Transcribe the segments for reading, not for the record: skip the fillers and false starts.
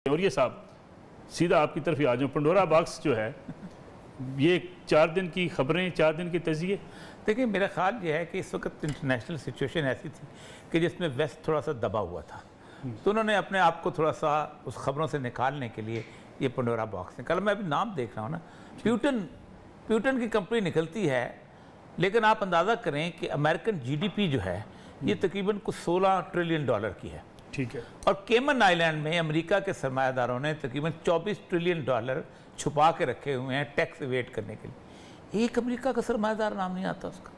और ये साहब सीधा आपकी तरफ ही आ जाऊँ, पंडोरा बॉक्स जो है ये 4 दिन की खबरें, 4 दिन के तजिए। देखिए मेरा ख्याल ये है कि इस वक्त इंटरनेशनल सिचुएशन ऐसी थी कि जिसमें वेस्ट थोड़ा सा दबा हुआ था, तो उन्होंने अपने आप को थोड़ा सा उस खबरों से निकालने के लिए ये पंडोरा बॉक्स है। कल मैं अभी नाम देख रहा हूँ ना, प्यूटन की कंपनी निकलती है, लेकिन आप अंदाज़ा करें कि अमेरिकन जीडीपी जो है ये तकरीबन कुछ $16 ट्रिलियन की है। ठीक है। और केमन आइलैंड में अमेरिका के सरमायादारों ने तकरीबन $24 ट्रिलियन छुपा के रखे हुए हैं टैक्स इवेट करने के लिए। एक अमेरिका का सरमायादार नाम नहीं आता उसका,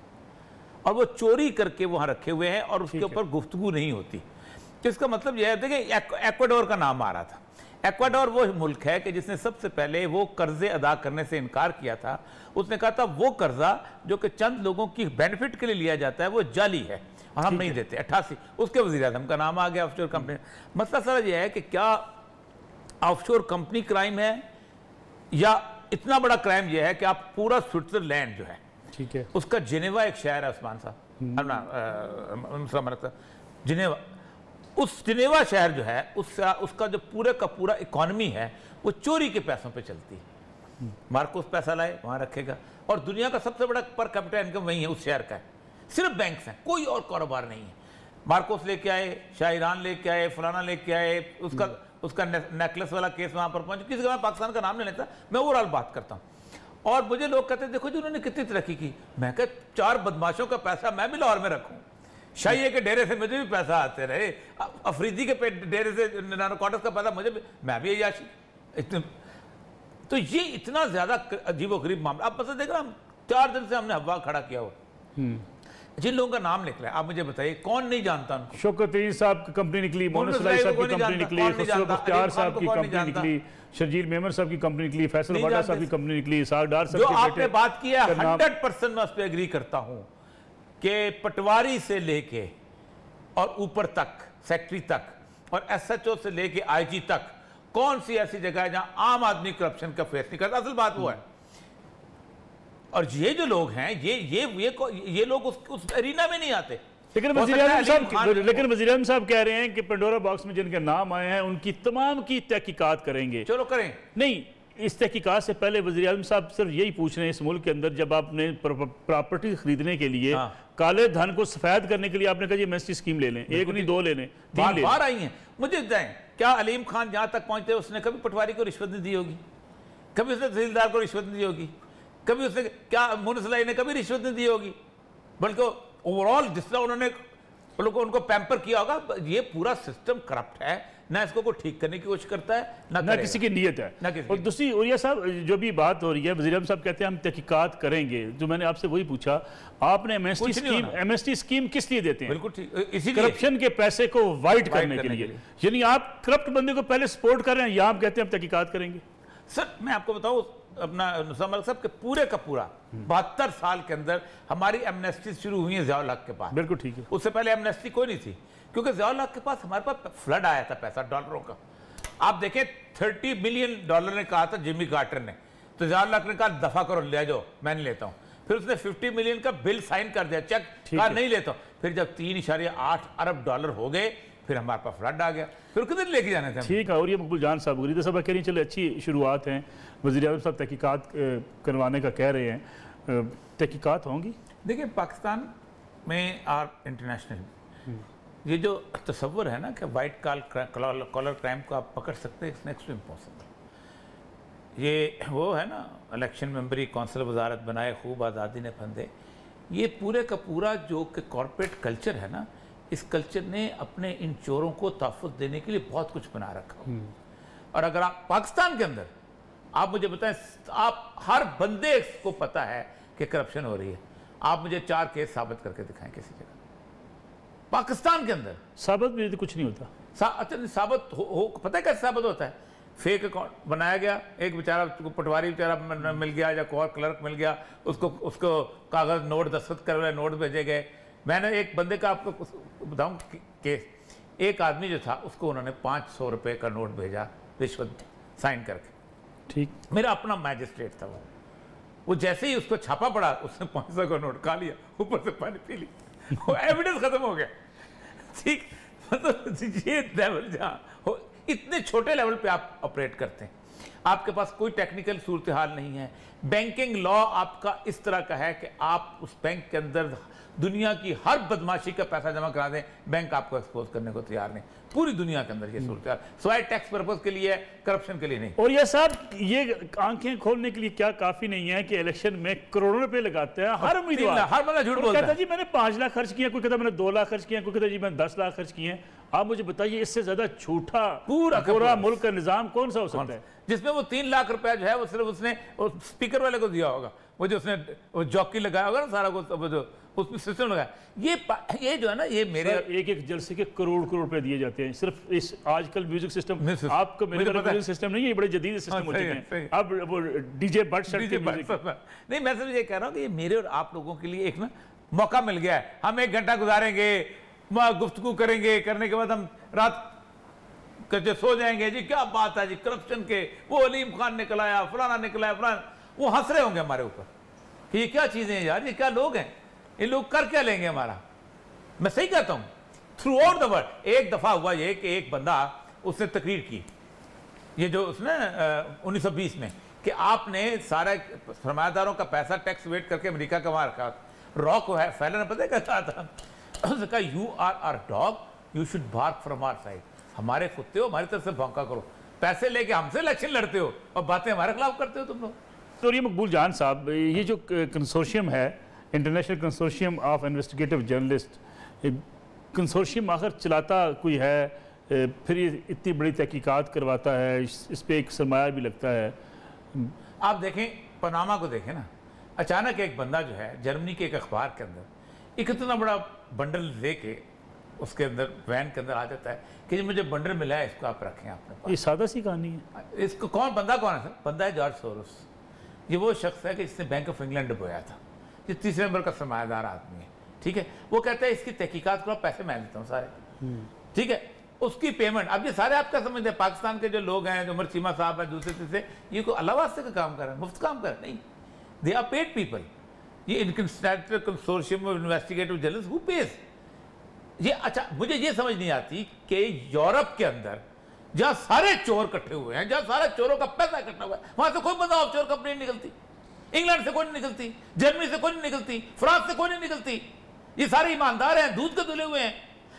और वो चोरी करके वहाँ रखे हुए हैं और उसके ऊपर गुफ्तगू नहीं होती। तो इसका मतलब यह है, देखिए एक्वाडोर का नाम आ रहा था। एक्वाडोर वो मुल्क है कि जिसने सबसे पहले वो कर्जे अदा करने से इनकार किया था। उसने कहा था वो कर्जा जो कि चंद लोगों की बेनिफिट के लिए लिया जाता है वो जाली है और हम नहीं देते। 88 उसके वज़ीर आज़म का नाम आ गया ऑफशोर कंपनी। मसला सारा यह है कि क्या ऑफशोर कंपनी क्राइम है या इतना बड़ा क्राइम यह है कि आप पूरा स्विट्जरलैंड जो है, ठीक है, उसका जिनेवा एक शहर है उस्मान साहब, जिनेवा, उस जिनेवा शहर जो है उसका जो पूरे का पूरा इकॉनमी है वो चोरी के पैसों पे चलती है। मार्कोस पैसा लाए वहाँ रखेगा, और दुनिया का सबसे बड़ा पर कैपिटा इनकम वही है, उस शहर का है। सिर्फ बैंक्स हैं, कोई और कारोबार नहीं है। मार्कोस लेके आए, शाहरान लेके आए, फलाना लेके आए, उसका नेकलेस वाला केस वहाँ पर पहुँच। किसी का मैं पाकिस्तान का नाम नहीं लेता, मैं ओवरऑल बात करता हूँ। और मुझे लोग कहते हैं देखो जी उन्होंने कितनी तरक्की की। मैं कहता 4 बदमाशों का पैसा मैं भी लाहौर में रखूँ, शाही के डेरे से मुझे भी पैसा आते रहे, अफरीदी के डेरे से नारकोटिक्स का पैसा मुझे भी, मैं भी याशी। तो ये इतना ज्यादा अजीबोगरीब मामला। आप मतलब देख रहे हम 4 दिन से हमने हवा खड़ा किया हुआ। जिन लोगों का नाम निकला है आप मुझे बताइए, कौन नहीं जानता उनको? शौकत साहब की कंपनी निकली, मोहम्मद सलाई साहब की कंपनी निकली, मुख्तार साहब की कंपनी निकली, शर्जील मेमन साहब की कंपनी निकली, फैसल वाडा साहब की कंपनी निकली, सागडार साहब जो आपने बात की है 100% मैं उस पर एग्री करता हूं कि पटवारी से लेके और ऊपर तक सेक्रेटरी तक और एसएचओ से लेके आईजी तक कौन सी ऐसी जगह है जहां आम आदमी करप्शन का फेस नहीं करता। असल बात वो है, और ये जो लोग हैं ये लोग उस एरिना में नहीं आते। लेकिन वज़ीर आज़म साहब कह रहे हैं कि पंडोरा बॉक्स में जिनके नाम आए हैं उनकी तमाम की तहकीकात करेंगे। चलो करें। नहीं, इस तहकीकात से पहले वज़ीर आज़म साहब सिर्फ यही पूछ रहे हैं, इस मुल्क के अंदर जब आपने प्रॉपर्टी खरीदने के लिए काले धन को सफेद करने के लिए आपने कहा एमएसटी स्कीम ले लें, 1 नहीं 2 ले लें, 3 ले बार आई हैं। मुझे बताएं, क्या अलीम खान जहां तक पहुंचते उसने कभी पटवारी को रिश्वत नहीं दी होगी? कभी उसने तहसीलदार को रिश्वत नहीं दी होगी? कभी उसने क्या मुनसलाई ने कभी रिश्वत नहीं दी होगी? बल्कि ओवरऑल जिस तरह उन्होंने उनको पैम्पर किया होगा, ये पूरा सिस्टम करप्ट है। ना इसको कोई ठीक करने की कोशिश करता है, ना किसी की नीयत है। और दूसरी उरिया साहब जो भी बात हो रही है, वज़ीर आज़म साहब कहते हैं हम तहकीकात करेंगे। जो मैंने आपसे वही पूछा, आपने एमएसटी स्कीम किस लिए देते हैं? बिल्कुल ठीक, करप्शन के पैसे को वाइट करने के लिए। यानी आप करप्ट बंदे को पहले सपोर्ट कर रहे हैं, या आप कहते हैं हम तहकीकात करेंगे? सर मैं आपको बताऊं, अपना नुसरत साहब के पूरे का पूरा 72 साल के अंदर हमारी एमनेस्टी शुरू हुई है ज़ियाउल हक के पास। बिल्कुल ठीक है। उससे पहले एमनेस्टी कोई नहीं थी, क्योंकि ज़ियाउल हक के पास हमारे पास फ्लड आया था पैसा डॉलरों का। आप देखें $30 मिलियन ने कहा था जिमी कार्टर ने, तो ज़ियाउल हक ने कहा दफा करो, ले जाओ, मैं नहीं लेता हूँ। फिर उसने $50 मिलियन का बिल साइन कर दिया, चेक कहा नहीं लेता हूँ। फिर जब $3.8 अरब हो गए, फिर हमारे पास फ्लड आ गया। फिर कितने लेके जाने थे? ठीक है। और ये मकबूल जान साहब गुरीदा साहब कह रही चलो अच्छी शुरुआत है, वज़ीर आज़म साहब तहकीकात करवाने का कह रहे हैं, तहकीकात होंगी? देखिए पाकिस्तान में और इंटरनेशनल ये जो तस्वर है ना कि वाइट कॉलर क्राइम को आप पकड़ सकते हैं, इट्स नेक्स्ट टू इम्पॉसिबल। ये वो है ना, इलेक्शन मेंबरी कौंसिल वजारत बनाए खूब आज़ादी ने फंदे, ये पूरे का पूरा जो कि कॉरपोरेट कल्चर है ना, इस कल्चर ने अपने इन चोरों को तहफ़्फ़ुज़ देने के लिए बहुत कुछ बना रखा हो। और अगर आप पाकिस्तान के अंदर आप मुझे बताएं, आप हर बंदे को पता है कि करप्शन हो रही है, आप मुझे 4 केस साबित करके दिखाएं किसी जगह पाकिस्तान के अंदर। साबित भी तो कुछ नहीं होता। अच्छा साबित हो पता है कैसे साबित होता है? फेक अकाउंट बनाया गया, एक बेचारा पटवारी बेचारा मिल गया या कोई और क्लर्क मिल गया, उसको कागज नोट दस्तखत कर नोट भेजे गए। मैंने एक बंदे का आपको बताऊं केस, एक आदमी जो था उसको उन्होंने $500 रुपये का नोट भेजा रिश्वत साइन करके। ठीक, मेरा अपना मैजिस्ट्रेट था वो जैसे ही उसको छापा पड़ा उसने 500 का नोट खा लिया, ऊपर से पानी पी लिया, वो एविडेंस खत्म हो गया। ठीक, मतलब ये लेवल जहाँ इतने छोटे लेवल पे आप ऑपरेट करते हैं, आपके पास कोई टेक्निकल सूरत हाल नहीं है, बैंकिंग लॉ आपका इस तरह का है कि आप उस बैंक के अंदर दुनिया की हर बदमाशी का पैसा जमा करा दें, बैंक आपको एक्सपोज करने को तैयार नहीं, पूरी दुनिया के अंदर ये सूरत हाल, स्वाय टैक्स पर्पज के लिए, करप्शन के लिए नहीं। और ये साहब ये आंखें खोलने के लिए क्या काफी नहीं है कि इलेक्शन में करोड़ों रुपए लगाते हैं हर उम्मीदवार, हर बंदा झूठ बोलता है, जी मैंने 5 लाख खर्च किया, कोई कहता मैंने 2 लाख खर्च किया, कोई कहता जी मैंने 10 लाख खर्च किए हैं। आप मुझे बताइए इससे ज्यादा झूठा पूरा मुल्क का निजाम कौन सा हो सकता है, जिसमें वो 3 लाख रुपया जो है वो सिर्फ उसने स्पीकर वाले को दिया होगा, वो जो उसने वो जॉकी लगाया होगा ना सारा कुछ, जो उसमें सिस्टम लगाया, ये जो है ना, ये मेरे एक जलसे के करोड़ रुपए दिए जाते हैं सिर्फ इस आजकल म्यूजिक सिस्टम, आपको म्यूजिक सिस्टम नहीं है, ये बड़े जदीद सिस्टम हो चुके हैं, अब वो डीजे बट नहीं, मैं सिर्फ ये कह रहा हूँ कि ये मेरे और आप लोगों के लिए एक ना मौका मिल गया है, हम 1 घंटा गुजारेंगे, गुफ्तगू करेंगे, करने के बाद हम रात करके सो जाएंगे, जी क्या बात है जी करप्शन के, वो अलीम खान निकल आया, फलाना निकल आया, फलाना, वो हंस रहे होंगे हमारे ऊपर कि ये क्या चीजें हैं यार, ये क्या लोग हैं, ये लोग कर क्या लेंगे हमारा। मैं सही कहता हूं, थ्रू आउट द वर्ल्ड एक दफा हुआ ये कि एक बंदा उसने तकरीर की, ये जो उसने 1920 में, कि आपने सारे सरमायादारों का पैसा टैक्स वेट करके अमेरिका का वहां रखा। रॉक है फैलन ने पता क्या कहा था, उसने कहा you are our dog, you should bark from our side, हमारे कुत्ते हो, हमारी तरफ से भौंका करो, पैसे लेके हमसे इलेक्शन लड़ते हो और बातें हमारे खिलाफ करते हो तुम लोग। तो ये मकबूल जान साहब, ये जो कंसोर्शियम है, international consortium of investigative journalist, consortium आखिर चलाता कोई है, फिर ये इतनी बड़ी तहकीकात करवाता है, इस पर एक सरमाया भी लगता है। आप देखें पनामा को देखें ना, अचानक एक बंदा जो है जर्मनी के एक अखबार के अंदर एक इतना बड़ा बंडल दे के उसके अंदर वैन के अंदर आ जाता है कि जो मुझे बंडल मिला है इसको आप रखें अपने पास। ये सादा सी कहानी है। इसको कौन बंदा कौन है सर? बंदा है जॉर्ज सोरोस। ये वो शख्स है कि जिसने बैंक ऑफ इंग्लैंड डुबोया था, ये 3 नंबर का सरमायादार आदमी है, ठीक है। वो कहता है इसकी तहकीकात करो, पैसे मैं देता हूँ सारे, ठीक है, उसकी पेमेंट। अब ये सारे आप क्या समझते हैं, पाकिस्तान के जो लोग हैं, जो उमर चीमा साहब है, दूसरे तीसरे, ये कोई अल्लाह वास्ते का काम कर रहे हैं, मुफ्त काम कर रहे हैं? नहीं, दे आर पेड पीपल। ये international consortium of investigative journalist who page. ये अच्छा, मुझे ये समझ नहीं आती कि यूरोप के अंदर जहां सारे चोर इकट्ठे हुए हैं, जहां सारे चोरों का पैसा इकट्ठा हुआ है, वहां से कोई बंदा ऑफशोर कंपनी नहीं निकलती, इंग्लैंड से कोई नहीं निकलती, जर्मनी से कोई नहीं निकलती, फ्रांस से कोई नहीं निकलती। ये सारे ईमानदार हैं, दूध के धुले हुए हैं।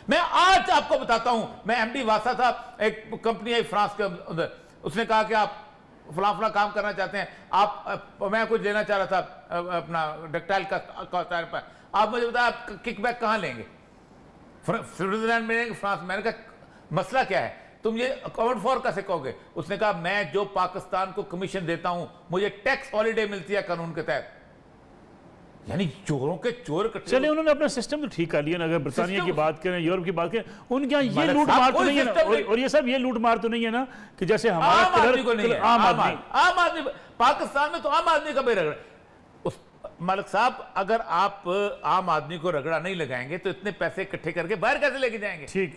मैं आज आपको बताता हूं, मैं एमडी वासा था, एक कंपनी है फ्रांस के अंदर, उसने कहा कि आप फला काम करना चाहते हैं, आप मैं कुछ लेना चाह रहा था अपना डक्टाइल का पर, आप मुझे बताया आप किकबैक कहाँ लेंगे, स्विट्जरलैंड में लेंगे, फ्रांस। मैंने कहा मसला क्या है, तुम ये अकाउंट फॉर कैसे कहोगे? उसने कहा मैं जो पाकिस्तान को कमीशन देता हूं मुझे टैक्स हॉलीडे मिलती है कानून के तहत। यानी चोरों के चोर चले, उन्होंने अपना सिस्टम तो ठीक कर लिया ना। अगर बरतानिया की बात करें, यूरोप की बात करें, उनके यहाँ ये लूट मार तो नहीं है ना, और ये सब ये लूट मार तो नहीं है ना कि जैसे हमारा आम आदमी पाकिस्तान में तो आम आदमी का भी रगड़ा। उस मलिक साहब, अगर आप आम आदमी को रगड़ा नहीं लगाएंगे तो इतने पैसे इकट्ठे करके बाहर कैसे लेके जाएंगे? ठीक।